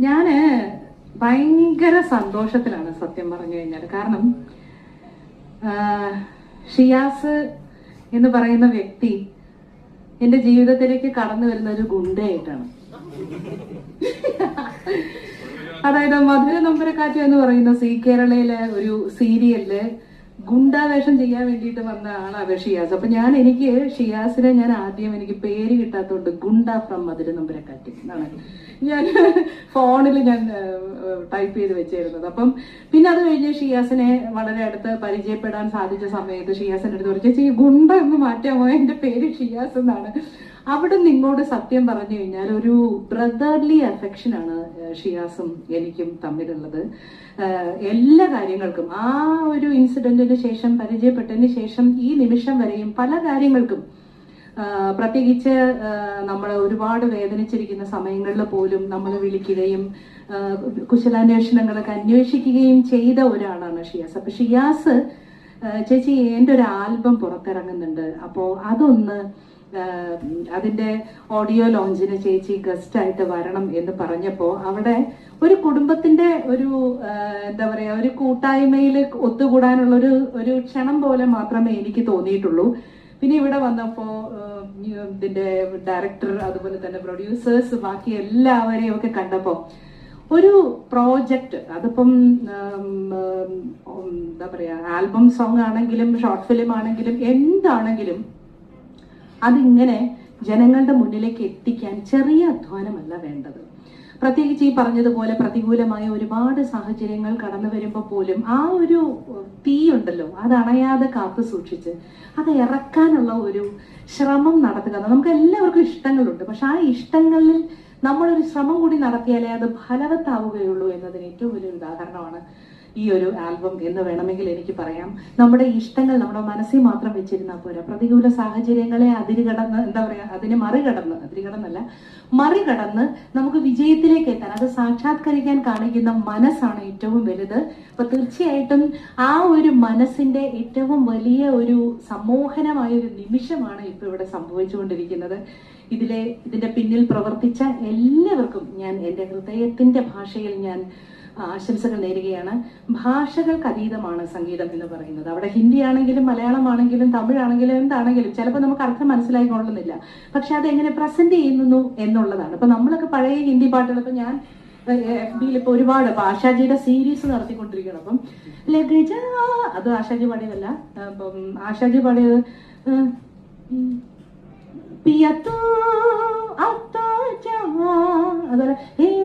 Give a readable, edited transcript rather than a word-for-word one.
ഞാന് ഭയങ്കര സന്തോഷത്തിലാണ് സത്യം പറഞ്ഞു കഴിഞ്ഞാൽ. കാരണം ഷിയാസ് എന്ന് പറയുന്ന വ്യക്തി എന്റെ ജീവിതത്തിലേക്ക് കടന്നു വരുന്ന ഒരു ഗുണ്ടയായിട്ടാണ്. അതായത് മധുര നൊമ്പരക്കാറ്റ് എന്ന് പറയുന്ന സീ കേരളയിലെ ഒരു സീരിയലില് ഗുണ്ടാവേഷം ചെയ്യാൻ വേണ്ടിയിട്ട് വന്ന ആളാണ് ഷിയാസ്. അപ്പൊ എനിക്ക് ഷിയാസിനെ ആദ്യം എനിക്ക് പേര് കിട്ടാത്തതുകൊണ്ട് ഗുണ്ട ഫ്രം മധുര നൊമ്പരക്കാറ്റ് എന്നാണ് ഞാൻ ഫോണിൽ ടൈപ്പ് ചെയ്ത് വെച്ചിരുന്നത്. അപ്പം പിന്നെ അത് കഴിഞ്ഞ് ഷിയാസിനെ വളരെ അടുത്ത് പരിചയപ്പെടാൻ സാധിച്ച സമയത്ത് ഷിയാസിന്റെ അടുത്ത് പറഞ്ഞു, ചേച്ചി ഗുണ്ട എന്ന് മാറ്റാമോ, എന്റെ പേര് ഷിയാസ് എന്നാണ്. അവിടെ നിങ്ങോട് സത്യം പറഞ്ഞു കഴിഞ്ഞാൽ ഒരു ബ്രദർലി അഫെക്ഷനാണ് ഷിയാസും എനിക്കും തമ്മിലുള്ളത്. എല്ലാ കാര്യങ്ങൾക്കും ആ ഒരു ഇൻസിഡന്റിന് ശേഷം, പരിചയപ്പെട്ടതിന് ശേഷം ഈ നിമിഷം വരെയും പല കാര്യങ്ങൾക്കും, പ്രത്യേകിച്ച് നമ്മൾ ഒരുപാട് വേദനിച്ചിരിക്കുന്ന സമയങ്ങളിൽ പോലും നമ്മൾ വിളിക്കുകയും കുശലാന്വേഷണങ്ങളൊക്കെ അന്വേഷിക്കുകയും ചെയ്ത ഒരാളാണ് ഷിയാസ്. അപ്പൊ ഷിയാസ്, ചേച്ചി എൻ്റെ ഒരു ആൽബം പുറത്തിറങ്ങുന്നുണ്ട്, അപ്പോൾ അതൊന്ന് അതിന്റെ ഓഡിയോ ലോഞ്ചിന് ചേച്ചി ഗസ്റ്റ് ആയിട്ട് വരണം എന്ന് പറഞ്ഞപ്പോ അവിടെ ഒരു കുടുംബത്തിന്റെ ഒരു എന്താ പറയാ, ഒരു കൂട്ടായ്മയിൽ ഒത്തുകൂടാനുള്ള ഒരു ക്ഷണം പോലെ മാത്രമേ എനിക്ക് തോന്നിയിട്ടുള്ളൂ. പിന്നെ ഇവിടെ വന്നപ്പോ ഇതിന്റെ ഡയറക്ടർ, അതുപോലെ തന്നെ പ്രൊഡ്യൂസേഴ്സ്, ബാക്കി എല്ലാവരെയും ഒക്കെ കണ്ടപ്പോ ഒരു പ്രോജക്റ്റ്, അതിപ്പം എന്താ പറയാ, ആൽബം സോങ് ആണെങ്കിലും ഷോർട്ട് ഫിലിം ആണെങ്കിലും എന്താണെങ്കിലും അതിങ്ങനെ ജനങ്ങളുടെ മുന്നിലേക്ക് എത്തിക്കാൻ ചെറിയ അധ്വാനമല്ല വേണ്ടത്. പ്രത്യേകിച്ച് ഈ പറഞ്ഞതുപോലെ പ്രതികൂലമായ ഒരുപാട് സാഹചര്യങ്ങൾ കടന്നു വരുമ്പോൾ പോലും ആ ഒരു തീ ഉണ്ടല്ലോ, അത് അണയാതെ കാത്തു സൂക്ഷിച്ച് അത് ഇറക്കാനുള്ള ഒരു ശ്രമം നടത്തുക. നമുക്ക് എല്ലാവർക്കും ഇഷ്ടങ്ങളുണ്ട്, പക്ഷെ ആ ഇഷ്ടങ്ങളിൽ നമ്മളൊരു ശ്രമം കൂടി നടത്തിയാലേ അത് ഫലവത്താവുകയുള്ളൂ എന്നതിന് ഏറ്റവും വലിയ ഉദാഹരണമാണ് ഈ ഒരു ആൽബം എന്ന് വേണമെങ്കിൽ എനിക്ക് പറയാം. നമ്മുടെ ഇഷ്ടങ്ങൾ നമ്മുടെ മനസ്സിൽ മാത്രം വെച്ചിരുന്നാൽ പോരാ, പ്രതികൂല സാഹചര്യങ്ങളെ മറികടന്ന് നമുക്ക് വിജയത്തിലേക്ക് എത്താൻ, അത് സാക്ഷാത്കരിക്കാൻ കാണിക്കുന്ന മനസ്സാണ് ഏറ്റവും വലുത്. അപ്പൊ തീർച്ചയായിട്ടും ആ ഒരു മനസ്സിന്റെ ഏറ്റവും വലിയ ഒരു സമ്മോഹനമായ ഒരു നിമിഷമാണ് ഇപ്പൊ ഇവിടെ സംഭവിച്ചുകൊണ്ടിരിക്കുന്നത്. ഇതിന്റെ പിന്നിൽ പ്രവർത്തിച്ച എല്ലാവർക്കും ഞാൻ എൻ്റെ ഹൃദയത്തിന്റെ ഭാഷയിൽ ഞാൻ ആശംസകൾ നേരുകയാണ്. ഭാഷകൾക്ക് അതീതമാണ് സംഗീതം എന്ന് പറയുന്നത്. അവിടെ ഹിന്ദി ആണെങ്കിലും മലയാളമാണെങ്കിലും തമിഴാണെങ്കിലും എന്താണെങ്കിലും ചിലപ്പോൾ നമുക്ക് അർത്ഥം മനസ്സിലായിക്കൊള്ളുന്നില്ല, പക്ഷെ അത് എങ്ങനെ പ്രസന്റ് ചെയ്യുന്നു എന്നുള്ളതാണ്. ഇപ്പൊ നമ്മളൊക്കെ പഴയ ഹിന്ദി പാട്ടുകൾ, ഇപ്പൊ ഞാൻ FB-യിൽ ഇപ്പൊ ഒരുപാട് ആശാജിയുടെ സീരീസ് നടത്തിക്കൊണ്ടിരിക്കണം. അപ്പം ലഗജ, അത് ആശാജി പാടിയതല്ല, അപ്പം ആശാജി പാടിയത് അതുപോലെ